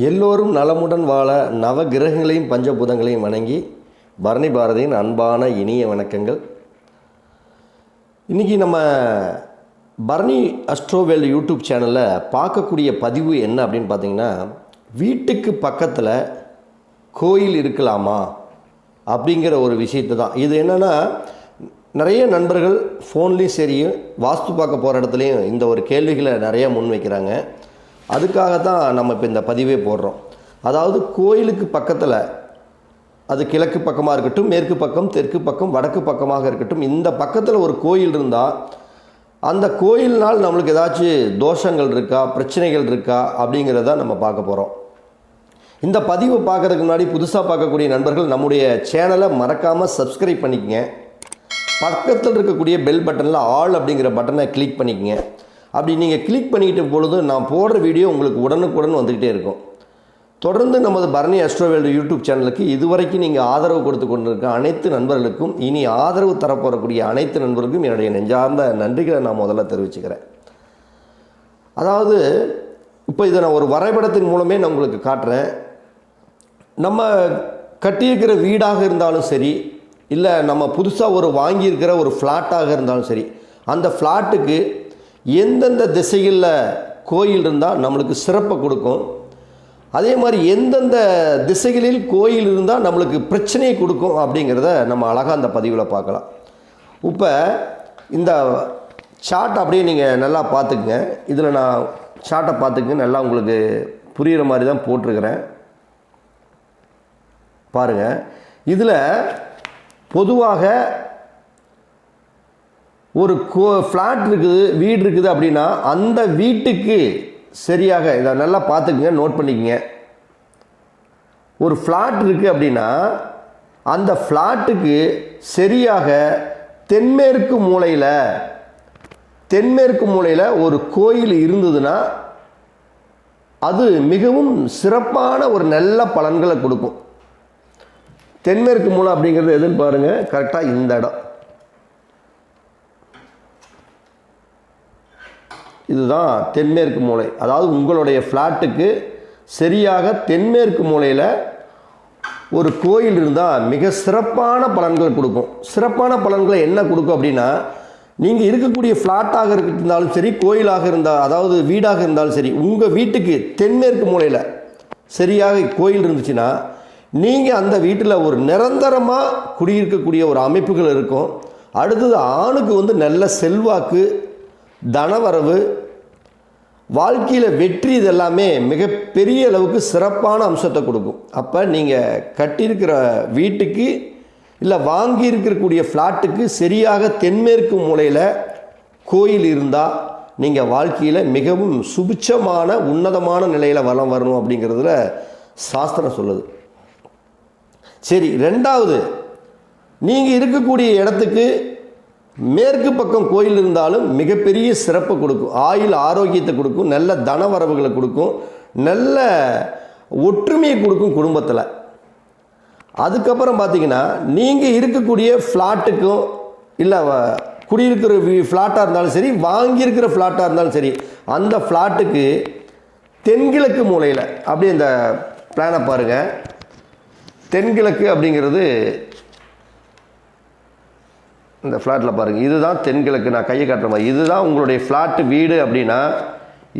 எல்லோரும் நலமுடன் வாழ நவ கிரகங்களையும் பஞ்சபூதங்களையும் வணங்கி பரணி பாரதியின் அன்பான இனிய வணக்கங்கள். இன்றைக்கி நம்ம பரணி அஸ்ட்ரோவேல் யூடியூப் சேனலில் பார்க்கக்கூடிய பதிவு என்ன அப்படின்னு பார்த்திங்கன்னா, வீட்டுக்கு பக்கத்தில் கோயில் இருக்கலாமா அப்படிங்கிற ஒரு விஷயத்தை தான். இது என்னென்னா, நிறைய நண்பர்கள் ஃபோன்லேயும் சரி வாஸ்து பார்க்க போகிற இடத்துலையும் இந்த ஒரு கேள்விகளை நிறையா முன்வைக்கிறாங்க. அதுக்காகத்தான் நம்ம இப்போ இந்த பதிவே போடுறோம். அதாவது கோயிலுக்கு பக்கத்தில், அது கிழக்கு பக்கமாக இருக்கட்டும், மேற்கு பக்கம், தெற்கு பக்கம், வடக்கு பக்கமாக இருக்கட்டும், இந்த பக்கத்தில் ஒரு கோயில் இருந்தால் அந்த கோயில்னால் நம்மளுக்கு ஏதாச்சும் தோஷங்கள் இருக்கா, பிரச்சனைகள் இருக்கா அப்படிங்கிறத நம்ம பார்க்க போகிறோம். இந்த பதிவை பார்க்குறதுக்கு முன்னாடி புதுசாக பார்க்கக்கூடிய நண்பர்கள் நம்முடைய சேனலை மறக்காமல் சப்ஸ்கிரைப் பண்ணிக்கங்க. பக்கத்தில் இருக்கக்கூடிய பெல் பட்டனில் ஆல் அப்படிங்கிற பட்டனை கிளிக் பண்ணிக்கங்க. அப்படி நீங்கள் கிளிக் பண்ணிக்கிட்ட பொழுது நான் போடுற வீடியோ உங்களுக்கு உடனுக்குடன் வந்துக்கிட்டே இருக்கும். தொடர்ந்து நமது பரணி அஸ்ட்ரோவேல் யூடியூப் சேனலுக்கு இதுவரைக்கும் நீங்கள் ஆதரவு கொடுத்து கொண்டிருக்க அனைத்து நண்பர்களுக்கும், இனி ஆதரவு தரப்போறக்கூடிய அனைத்து நண்பர்களுக்கும் என்னுடைய நெஞ்சார்ந்த நன்றிகளை நான் முதல்ல தெரிவிச்சுக்கிறேன். அதாவது இப்போ இதை நான் ஒரு வரைபடத்தின் மூலமே நான் உங்களுக்கு காட்டுறேன். நம்ம கட்டியிருக்கிற வீடாக இருந்தாலும் சரி, இல்லை நம்ம புதுசாக ஒரு வாங்கியிருக்கிற ஒரு ஃப்ளாட்டாக இருந்தாலும் சரி, அந்த ஃப்ளாட்டுக்கு எந்தெந்த திசைகளில் கோயில் இருந்தால் நம்மளுக்கு சிறப்பை கொடுக்கும், அதே மாதிரி எந்தெந்த திசைகளில் கோயில் இருந்தால் நம்மளுக்கு பிரச்சனையை கொடுக்கும் அப்படிங்கிறத நம்ம அழகாக அந்த பதிவில் பார்க்கலாம். இப்போ இந்த சார்ட் அப்படியே நீங்கள் நல்லா பார்த்துக்குங்க. இதில் நான் சார்ட்டை பார்த்துக்குங்க, நல்லா உங்களுக்கு புரிகிற மாதிரி தான் போட்டிருக்கிறேன். பாருங்கள், இதில் பொதுவாக ஒரு ஃப்ளாட் இருக்குது, வீடு இருக்குது அப்படின்னா அந்த வீட்டுக்கு சரியாக, இதை நல்லா பார்த்துக்குங்க, நோட் பண்ணிக்கங்க. ஒரு ஃப்ளாட் இருக்குது அப்படின்னா அந்த ஃப்ளாட்டுக்கு சரியாக தென்மேற்கு மூலையில் ஒரு கோயில் இருந்ததுன்னா அது மிகவும் சிறப்பான ஒரு நல்ல பலன்களை கொடுக்கும். தென்மேற்கு மூலை அப்படிங்கிறது எதுன்னு பாருங்கள், கரெக்டாக இந்த இடம். இதுதான் தென்மேற்கு மூலை. அதாவது உங்களுடைய ஃப்ளாட்டுக்கு சரியாக தென்மேற்கு மூலையில் ஒரு கோயில் இருந்தால் மிக சிறப்பான பலன்கள் கொடுக்கும். சிறப்பான பலன்களை என்ன கொடுக்கும் அப்படின்னா, நீங்கள் இருக்கக்கூடிய ஃப்ளாட்டாக இருந்தாலும் சரி, கோயிலாக இருந்தால், அதாவது வீடாக இருந்தாலும் சரி, உங்கள் வீட்டுக்கு தென்மேற்கு மூலையில் சரியாக கோயில் இருந்துச்சுன்னா நீங்கள் அந்த வீட்டில் ஒரு நிரந்தரமாக குடியிருக்கக்கூடிய ஒரு அமைப்புகள் இருக்கும். அடுத்தது ஆணுக்கு நல்ல செல்வாக்கு, தனவரவு, வாழ்க்கையில் வெற்றி, இதெல்லாமே மிகப்பெரிய அளவுக்கு சிறப்பான அம்சத்தை கொடுக்கும். அப்போ நீங்கள் கட்டியிருக்கிற வீட்டுக்கு இல்லை வாங்கியிருக்கக்கூடிய ஃப்ளாட்டுக்கு சரியாக தென்மேற்கு மூலையில் கோயில் இருந்தால் நீங்கள் வாழ்க்கையில் மிகவும் சுபிட்சமான உன்னதமான நிலையில் வளம் வரணும் அப்படிங்கிறதுல சாஸ்திரம் சொல்லுது. சரி, ரெண்டாவது, நீங்கள் இருக்கக்கூடிய இடத்துக்கு மேற்கு பக்கம் கோயில் இருந்தாலும் மிகப்பெரிய சிறப்பை கொடுக்கும். ஆயுள் ஆரோக்கியத்தை கொடுக்கும், நல்ல தனவரவுகளை கொடுக்கும், நல்ல ஒற்றுமையை கொடுக்கும் குடும்பத்தில். அதுக்கப்புறம் பார்த்தீங்கன்னா, நீங்கள் இருக்கக்கூடிய ஃப்ளாட்டுக்கும் இல்லை குடியிருக்கிற ஃப்ளாட்டாக இருந்தாலும் சரி, வாங்கியிருக்கிற ஃப்ளாட்டாக இருந்தாலும் சரி, அந்த ஃப்ளாட்டுக்கு தென்கிழக்கு மூலையில், அப்படியே இந்த பிளானை பாருங்கள். தென்கிழக்கு அப்படிங்கிறது இந்த ஃப்ளாட்டில் பாருங்கள், இதுதான் தென்கிழக்கு. நான் கையை காட்டுற மாதிரி இதுதான் உங்களுடைய ஃப்ளாட்டு வீடு அப்படின்னா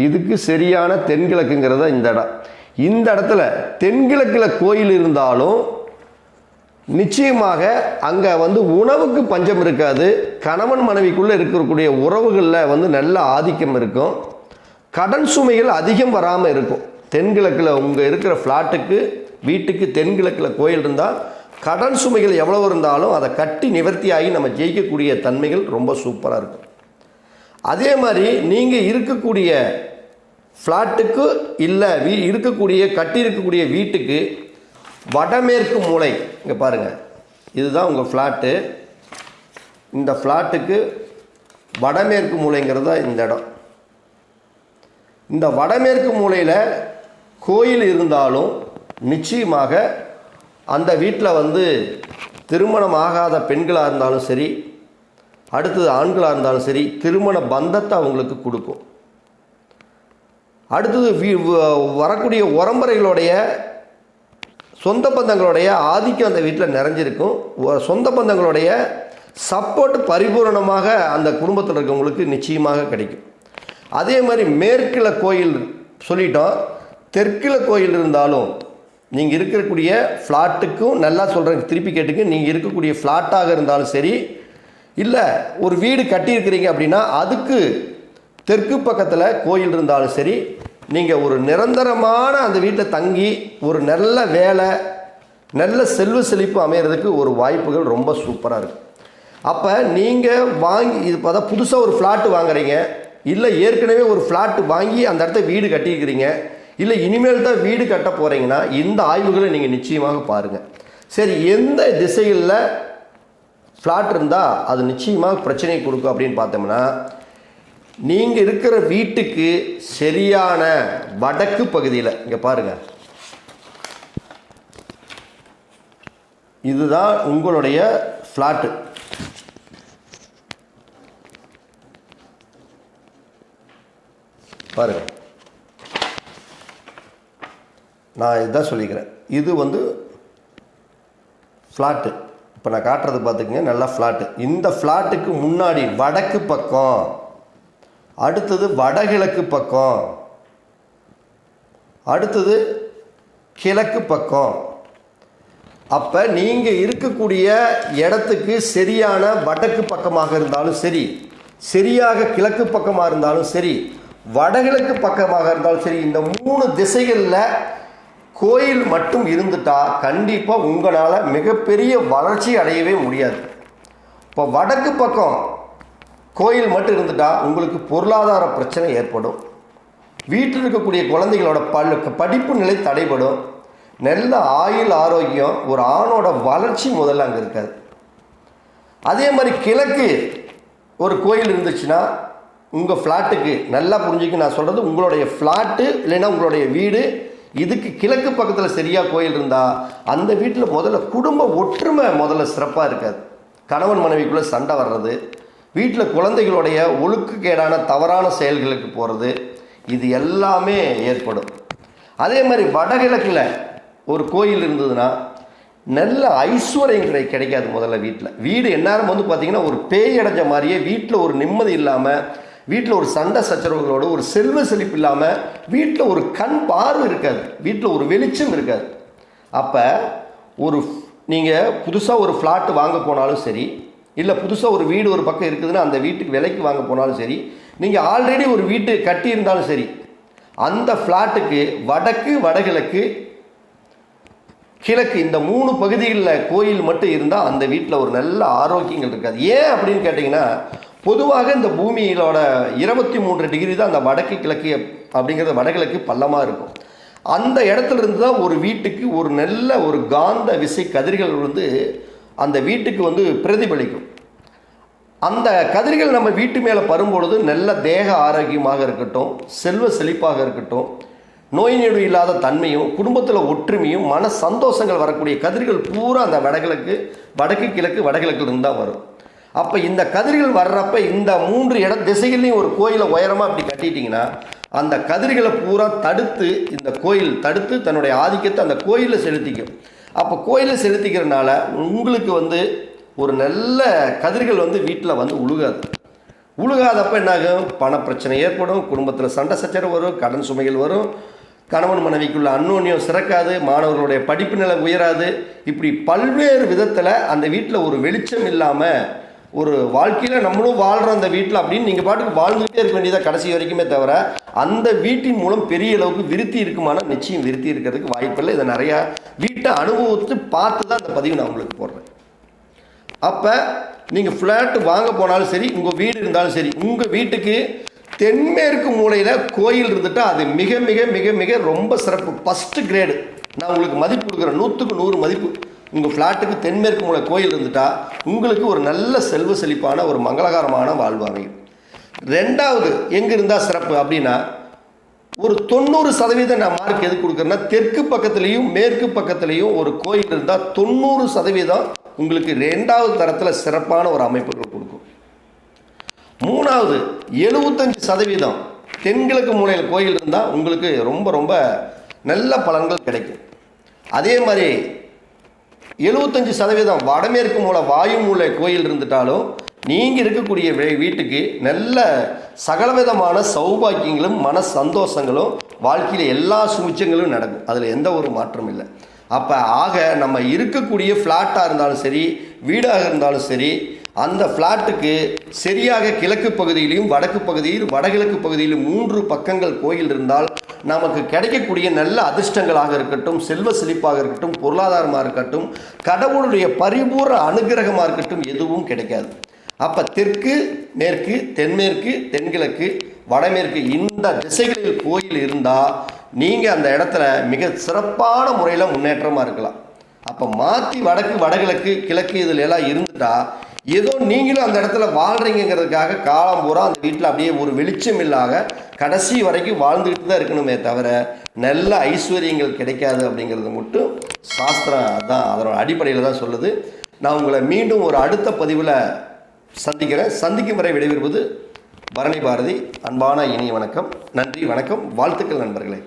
இதுக்கு சரியான தென்கிழக்குங்கிறத இந்த இடம். இந்த இடத்துல தென்கிழக்கில் கோயில் இருந்தாலும் நிச்சயமாக அங்கே உணவுக்கு பஞ்சம் இருக்காது. கணவன் மனைவிக்குள்ளே இருக்கக்கூடிய உறவுகளில் நல்ல ஆதிக்கம் இருக்கும். கடன் சுமைகள் அதிகம் வராமல் இருக்கும். தென்கிழக்கில் உங்கள் இருக்கிற ஃப்ளாட்டுக்கு வீட்டுக்கு தென்கிழக்கில் கோயில் இருந்தால் கடன் சுமைகள் எவ்வளவு இருந்தாலும் அதை கட்டி நிவர்த்தியாகி நம்ம ஜெயிக்கக்கூடிய தன்மைகள் ரொம்ப சூப்பராக இருக்கும். அதே மாதிரி நீங்கள் இருக்கக்கூடிய ஃப்ளாட்டுக்கு இல்லை கட்டியிருக்கக்கூடிய வீட்டுக்கு வடமேற்கு மூலை, இங்கே பாருங்கள், இதுதான் உங்கள் ஃப்ளாட்டு. இந்த ஃப்ளாட்டுக்கு வடமேற்கு மூலைங்கிறது தான் இந்த இடம். இந்த வடமேற்கு மூலையில் கோயில் இருந்தாலும் நிச்சயமாக அந்த வீட்டில் திருமணம் ஆகாத பெண்களாக இருந்தாலும் சரி, அடுத்தது ஆண்களாக இருந்தாலும் சரி, திருமண பந்தத்தை அவங்களுக்கு கொடுக்கும். அடுத்தது வரக்கூடிய உறம்பறைகளுடைய சொந்த பந்தங்களுடைய ஆதிக்கம் அந்த வீட்டில் நிறைஞ்சிருக்கும். சொந்த பந்தங்களுடைய சப்போர்ட் பரிபூரணமாக அந்த குடும்பத்தில் இருக்கவங்களுக்கு நிச்சயமாக கிடைக்கும். அதே மாதிரி மேற்கில் கோயில் சொல்லிட்டோம். தெற்கில் கோயில் இருந்தாலும் நீங்கள் இருக்கக்கூடிய ஃப்ளாட்டுக்கும், நல்லா சொல்கிறேன் திருப்பி கேட்டுக்கு, நீங்கள் இருக்கக்கூடிய ஃப்ளாட்டாக இருந்தாலும் சரி, இல்லை ஒரு வீடு கட்டியிருக்கிறீங்க அப்படின்னா அதுக்கு தெற்கு பக்கத்தில் கோயில் இருந்தாலும் சரி, நீங்கள் ஒரு நிரந்தரமான அந்த வீட்டில் தங்கி ஒரு நல்ல வேலை, நல்ல செல்வ செழிப்பு அமைகிறதுக்கு ஒரு வாய்ப்புகள் ரொம்ப சூப்பராக இருக்குது. அப்போ நீங்கள் வாங்கி இது பார்த்தா புதுசாக ஒரு ஃப்ளாட்டு வாங்குறீங்க, இல்லை ஏற்கனவே ஒரு ஃப்ளாட்டு வாங்கி அந்த இடத்த வீடு கட்டியிருக்கிறீங்க, இல்லை இனிமேல் தான் வீடு கட்ட போகிறீங்கன்னா இந்த ஆய்வுகளை நீங்கள் நிச்சயமாக பாருங்கள். சரி, எந்த திசைகளில் ஃப்ளாட் இருந்தால் அது நிச்சயமாக பிரச்சனை கொடுக்கும் அப்படின்னு பார்த்தோம்னா, நீங்கள் இருக்கிற வீட்டுக்கு சரியான வடக்கு பகுதியில், இங்கே பாருங்கள், இதுதான் உங்களுடைய ஃப்ளாட்டு. பாருங்கள், நான் இதுதான் சொல்லிக்கிறேன். இது வந்து ஃப்ளாட்டு. இப்போ நான் காட்டுறது பார்த்துக்கங்க, நல்லா ஃப்ளாட்டு. இந்த ஃப்ளாட்டுக்கு முன்னாடி வடக்கு பக்கம், அடுத்தது வடகிழக்கு பக்கம், அடுத்தது கிழக்கு பக்கம். அப்போ நீங்கள் இருக்கக்கூடிய இடத்துக்கு சரியான வடக்கு பக்கமாக இருந்தாலும் சரி, சரியாக கிழக்கு பக்கமாக இருந்தாலும் சரி, வடகிழக்கு பக்கமாக இருந்தாலும் சரி, இந்த 3 திசைகளில் கோயில் மட்டும் இருந்துட்டா கண்டிப்பாக உங்களால் மிகப்பெரிய வளர்ச்சி அடையவே முடியாது. இப்போ வடக்கு பக்கம் கோயில் மட்டும் இருந்துட்டா உங்களுக்கு பொருளாதார பிரச்சனை ஏற்படும். வீட்டில் இருக்கக்கூடிய குழந்தைகளோட படிப்பு நிலை தடைபடும். நல்ல ஆயுள் ஆரோக்கியம், ஒரு ஆணோட வளர்ச்சி முதல்ல அங்கே இருக்காது. அதே மாதிரி கிழக்கு ஒரு கோயில் இருந்துச்சுன்னா உங்கள் ஃப்ளாட்டுக்கு, நல்லா புரிஞ்சுக்க நான் சொல்கிறது, உங்களுடைய ஃப்ளாட்டு இல்லைன்னா உங்களுடைய வீடு, இதுக்கு கிழக்கு பக்கத்தில் சரியாக கோயில் இருந்தால் அந்த வீட்டில் முதல்ல குடும்ப ஒற்றுமை முதல்ல சிறப்பாக இருக்காது. கணவன் மனைவிக்குள்ளே சண்டை வர்றது, வீட்டில் குழந்தைகளுடைய ஒழுக்கக்கேடான தவறான செயல்களுக்கு போகிறது, இது எல்லாமே ஏற்படும். அதே மாதிரி வடகிழக்கில் ஒரு கோயில் இருந்ததுன்னா நல்ல ஐஸ்வர்யம் கிடைக்காது. முதல்ல வீடு எந்நேரம் வந்து பார்த்திங்கன்னா ஒரு பேய் அடைஞ்ச மாதிரியே, வீட்டில் ஒரு நிம்மதி இல்லாமல், வீட்டில் ஒரு சண்டை சச்சரவுகளோடு, ஒரு செல்வ செழிப்பு இல்லாமல், வீட்டில் ஒரு கண் பார்வை இருக்காது, வீட்டில் ஒரு வெளிச்சம் இருக்காது. அப்போ நீங்கள் புதுசாக ஒரு ஃப்ளாட்டு வாங்க போனாலும் சரி, இல்லை புதுசாக ஒரு வீடு ஒரு பக்கம் இருக்குதுன்னா அந்த வீட்டுக்கு விலைக்கு வாங்க போனாலும் சரி, நீங்கள் ஆல்ரெடி ஒரு வீட்டு கட்டி இருந்தாலும் சரி, அந்த ஃப்ளாட்டுக்கு வடக்கு, வடகிழக்கு, கிழக்கு இந்த 3 பகுதிகளில் கோயில் மட்டும் இருந்தால் அந்த வீட்டில் ஒரு நல்ல ஆரோக்கியங்கள் இருக்காது. ஏன் அப்படின்னு கேட்டிங்கன்னா, பொதுவாக இந்த பூமியிலோட 23 டிகிரி தான் அந்த வடக்கு கிழக்கு அப்படிங்கிறது, வடகிழக்கு பள்ளமாக இருக்கும். அந்த இடத்துல இருந்து தான் ஒரு வீட்டுக்கு ஒரு நல்ல ஒரு காந்த விசை கதிர்கள் வந்து அந்த வீட்டுக்கு வந்து பிரதிபலிக்கும். அந்த கதிர்கள் நம்ம வீட்டு மேலே பரும்பொழுது நல்ல தேக ஆரோக்கியமாக இருக்கட்டும், செல்வ செழிப்பாக இருக்கட்டும், நோய் நொடி இல்லாத தன்மையும், குடும்பத்தில் ஒற்றுமையும், மன சந்தோஷங்கள் வரக்கூடிய கதிர்கள் பூரா அந்த வடக்கு கிழக்கு வடகிழக்கில் இருந்து தான் வரும். அப்போ இந்த கதிர்கள் வர்றப்ப இந்த 3 திசைகள்லையும் ஒரு கோயிலை உயரமாக அப்படி கட்டிட்டிங்கன்னா அந்த கதிர்களை பூரா தடுத்து இந்த கோயில் தடுத்து தன்னுடைய ஆதிக்கத்தை அந்த கோயிலில் செலுத்திக்கும். அப்போ கோயிலில் செலுத்திக்கிறதுனால உங்களுக்கு வந்து ஒரு நல்ல கதிர்கள் வந்து வீட்டில் வந்து உழுகாதப்போ என்னாகும், பணப்பிரச்சனை ஏற்படும், குடும்பத்தில் சண்டை சச்சரவு வரும், கடன் சுமைகள் வரும், கணவன் மனைவிக்குள்ள அந்யோன்யம் சிறக்காது, மாணவர்களுடைய படிப்பு நிலை உயராது. இப்படி பல்வேறு விதத்தில் அந்த வீட்டில் ஒரு வெளிச்சம் இல்லாமல், ஒரு வாழ்க்கையில் நம்மளும் வாழ்கிறோம் அந்த வீட்டில் அப்படின்னு நீங்கள் பாட்டுக்கு வாழ்ந்துகிட்டே இருக்க வேண்டியதாக கடைசி வரைக்குமே தவிர அந்த வீட்டின் மூலம் பெரிய அளவுக்கு விருத்தி இருக்குமானா நிச்சயம் விருத்தி இருக்கிறதுக்கு வாய்ப்பில்லை. இதை நிறையா வீட்டை அனுபவித்து பார்த்து தான் அந்த பதிவு நான் உங்களுக்கு போடுறேன். அப்போ நீங்கள் ஃப்ளாட் வாங்க போனாலும் சரி, உங்கள் வீடு இருந்தாலும் சரி, உங்கள் வீட்டுக்கு தென்மேற்கு மூலையில் கோயில் இருந்துட்டால் அது மிக மிக மிக மிக ரொம்ப சிறப்பு, ஃபஸ்ட்டு கிரேடு. நான் உங்களுக்கு மதிப்பு கொடுக்குறேன், 100க்கு 100 மதிப்பு. உங்கள் ஃப்ளாட்டுக்கு தென்மேற்கு மூலை கோயில் இருந்துட்டால் உங்களுக்கு ஒரு நல்ல செல்வ செழிப்பான ஒரு மங்களகரமான வாழ்வு அமையும். 2வது எங்கே இருந்தால் சிறப்பு அப்படின்னா, ஒரு 90% நான் மார்க் எது கொடுக்குறேன்னா, தெற்கு பக்கத்துலேயும் மேற்கு பக்கத்துலேயும் ஒரு கோயில் இருந்தால் 90% உங்களுக்கு 2வது தரத்தில் சிறப்பான ஒரு அமைப்புகள் கொடுக்கும். 3வது 75% தென்கிழக்கு மூலையில் கோயில் இருந்தால் உங்களுக்கு ரொம்ப ரொம்ப நல்ல பலன்கள் கிடைக்கும். அதே மாதிரி 75% வடமேற்கு மூலை வாயு மூலை கோயில் இருந்துட்டாலும் நீங்கள் இருக்கக்கூடிய வீட்டுக்கு நல்ல சகலவிதமான சௌபாக்கியங்களும் மன சந்தோஷங்களும் வாழ்க்கையில் எல்லா சுமிச்சங்களும் நடக்கும். அதில் எந்த ஒரு மாற்றம் இல்லை. அப்போ ஆக நம்ம இருக்கக்கூடிய ஃப்ளாட்டாக இருந்தாலும் சரி, வீடாக இருந்தாலும் சரி, அந்த ஃப்ளாட்டுக்கு சரியாக கிழக்கு பகுதியிலையும் வடக்கு பகுதியில் வடகிழக்கு பகுதியிலும் 3 பக்கங்கள் கோயில் இருந்தால் நமக்கு கிடைக்கக்கூடிய நல்ல அதிர்ஷ்டங்களாக இருக்கட்டும், செல்வ செழிப்பாக இருக்கட்டும், பொருளாதாரமாக இருக்கட்டும், கடவுளுடைய பரிபூர்ண அனுகிரகமாக இருக்கட்டும், எதுவும் கிடைக்காது. அப்போ தெற்கு, மேற்கு, தென்மேற்கு, தென்கிழக்கு, வடமேற்கு இந்த திசைகளில் கோயில் இருந்தால் நீங்கள் அந்த இடத்துல மிக சிறப்பான முறையில் முன்னேற்றமாக இருக்கலாம். அப்போ மாற்றி வடக்கு, வடகிழக்கு, கிழக்கு இதில் எல்லாம் இருந்துட்டா ஏதோ நீங்களும் அந்த இடத்துல வாழ்கிறீங்கிறதுக்காக காலம் பூரா அந்த வீட்டில் அப்படியே ஒரு வெளிச்சம் இல்லாத கடைசி வரைக்கும் வாழ்ந்துக்கிட்டு தான் இருக்கணுமே தவிர நல்ல ஐஸ்வர்யங்கள் கிடைக்காது அப்படிங்கிறது மட்டும் சாஸ்திரம் தான் அதனோட அடிப்படையில் தான் சொல்லுது. நான் உங்களை மீண்டும் ஒரு அடுத்த பதிவில் சந்திக்கிறேன். சந்திக்கும் வரை விடைபெறுவது பரணி பாரதி. அன்பான இனிய வணக்கம். நன்றி, வணக்கம், வாழ்த்துக்கள் நண்பர்களே.